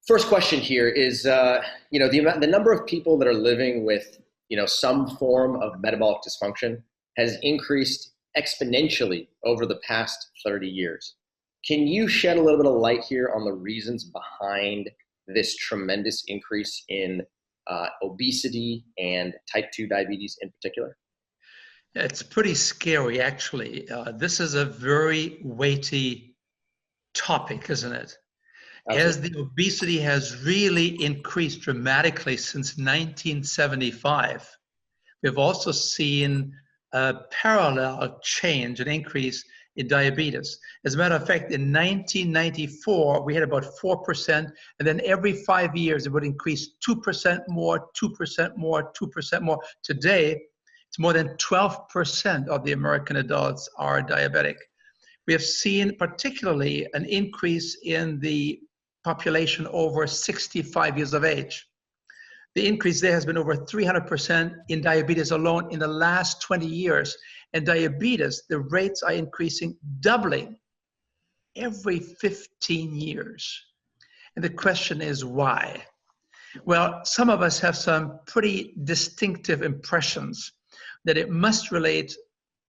First question here is, the number of people that are living with, some form of metabolic dysfunction has increased exponentially over the past 30 years. Can you shed a little bit of light here on the reasons behind this tremendous increase in obesity and type 2 diabetes in particular? It's pretty scary, actually. This is a very weighty topic, isn't it? Absolutely. As the obesity has really increased dramatically since 1975, we've also seen a parallel change, an increase in diabetes. As a matter of fact, in 1994, we had about 4%, and then every 5 years it would increase 2% more, 2% more, 2% more. Today, it's more than 12% of the American adults are diabetic. We have seen particularly an increase in the population over 65 years of age. The increase there has been over 300% in diabetes alone in the last 20 years. And diabetes, the rates are increasing, doubling every 15 years. And the question is why? Well, some of us have some pretty distinctive impressions that it must relate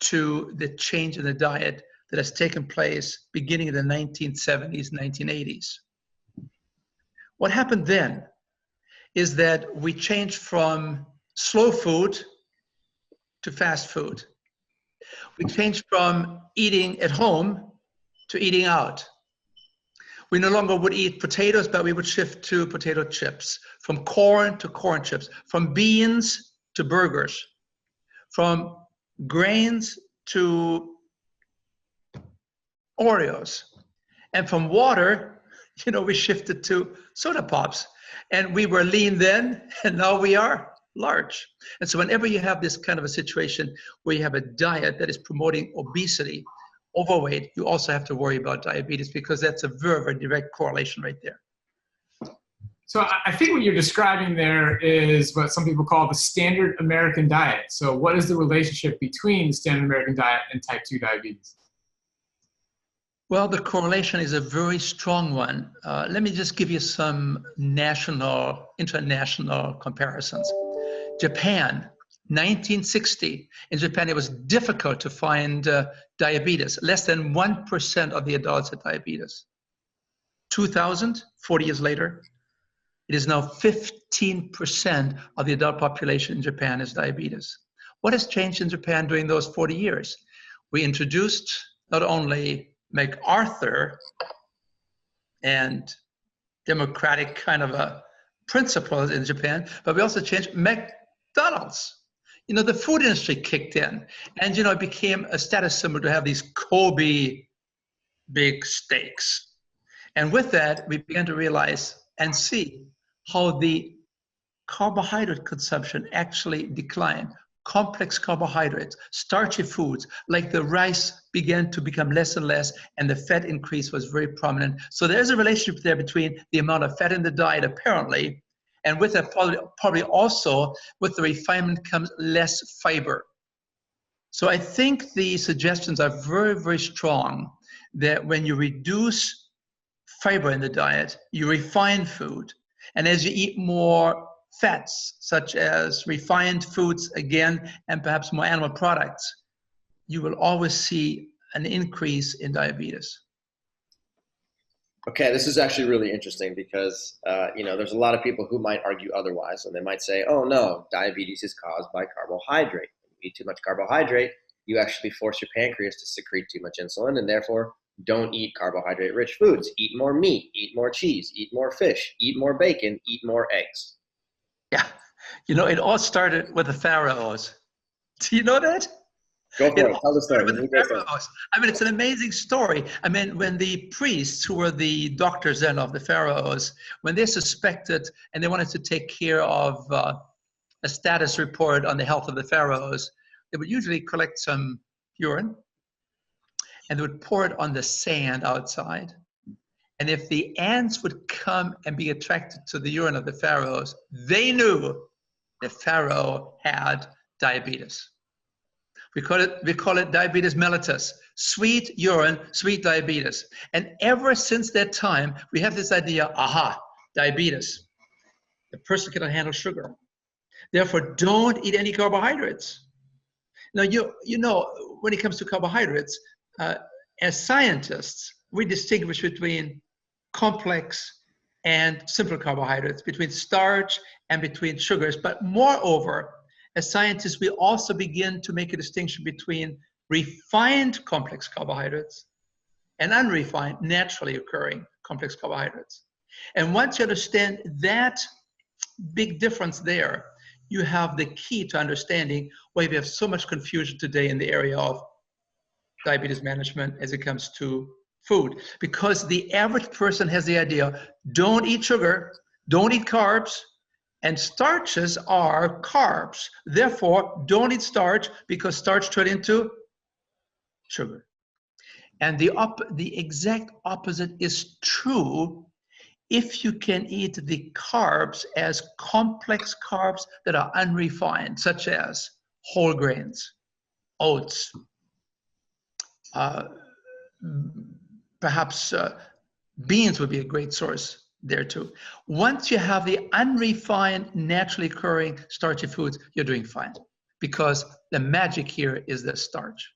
to the change in the diet that has taken place beginning in the 1970s, 1980s. What happened then is that we changed from slow food to fast food. We changed from eating at home to eating out. We no longer would eat potatoes, but we would shift to potato chips, from corn to corn chips, from beans to burgers, from grains to Oreos, and from water, we shifted to soda pops. And we were lean then, and now we are large. And so whenever you have this kind of a situation where you have a diet that is promoting obesity, overweight, you also have to worry about diabetes, because that's a very, very direct correlation right there. So I think what you're describing there is what some people call the standard American diet. So what is the relationship between the standard American diet and type 2 diabetes? Well, the correlation is a very strong one. Let me just give you some international comparisons. Japan, 1960. In Japan, it was difficult to find diabetes. Less than 1% of the adults had diabetes. 2000, 40 years later, it is now 15% of the adult population in Japan has diabetes. What has changed in Japan during those 40 years? We introduced not only MacArthur and democratic kind of a principles in Japan, but we also changed McDonald's. The food industry kicked in, and it became a status symbol to have these Kobe big steaks. And with that, we began to realize and see how the carbohydrate consumption actually declined. Complex carbohydrates, starchy foods like the rice began to become less and less, and the fat increase was very prominent. So there's a relationship there between the amount of fat in the diet, apparently, and with that probably also with the refinement comes less fiber. So I think the suggestions are very, very strong that when you reduce fiber in the diet, you refine food, and as you eat more fats, such as refined foods again, and perhaps more animal products, you will always see an increase in diabetes. Okay, this is actually really interesting because, there's a lot of people who might argue otherwise, and they might say, oh no, diabetes is caused by carbohydrate. When you eat too much carbohydrate, you actually force your pancreas to secrete too much insulin, and therefore don't eat carbohydrate-rich foods. Eat more meat, eat more cheese, eat more fish, eat more bacon, eat more eggs. Yeah, it all started with the pharaohs. Do you know that? Go for it. Tell the story. It's an amazing story. When the priests, who were the doctors then of the pharaohs, when they suspected and they wanted to take care of a status report on the health of the pharaohs, they would usually collect some urine and they would pour it on the sand outside. And if the ants would come and be attracted to the urine of the pharaohs, they knew the pharaoh had diabetes. We call it diabetes mellitus, sweet urine, sweet diabetes. And ever since that time, we have this idea, aha, diabetes. The person cannot handle sugar. Therefore, don't eat any carbohydrates. Now, you know, when it comes to carbohydrates, as scientists, we distinguish between complex and simple carbohydrates, between starch and between sugars. But moreover, as scientists, we also begin to make a distinction between refined complex carbohydrates and unrefined, naturally occurring complex carbohydrates. And once you understand that big difference there, you have the key to understanding why we have so much confusion today in the area of diabetes management as it comes to food. Because the average person has the idea, don't eat sugar, don't eat carbs, and starches are carbs. Therefore, don't eat starch because starch turned into sugar. And the exact opposite is true if you can eat the carbs as complex carbs that are unrefined, such as whole grains, oats, perhaps beans would be a great source there too. Once you have the unrefined, naturally occurring starchy foods, you're doing fine, because the magic here is the starch.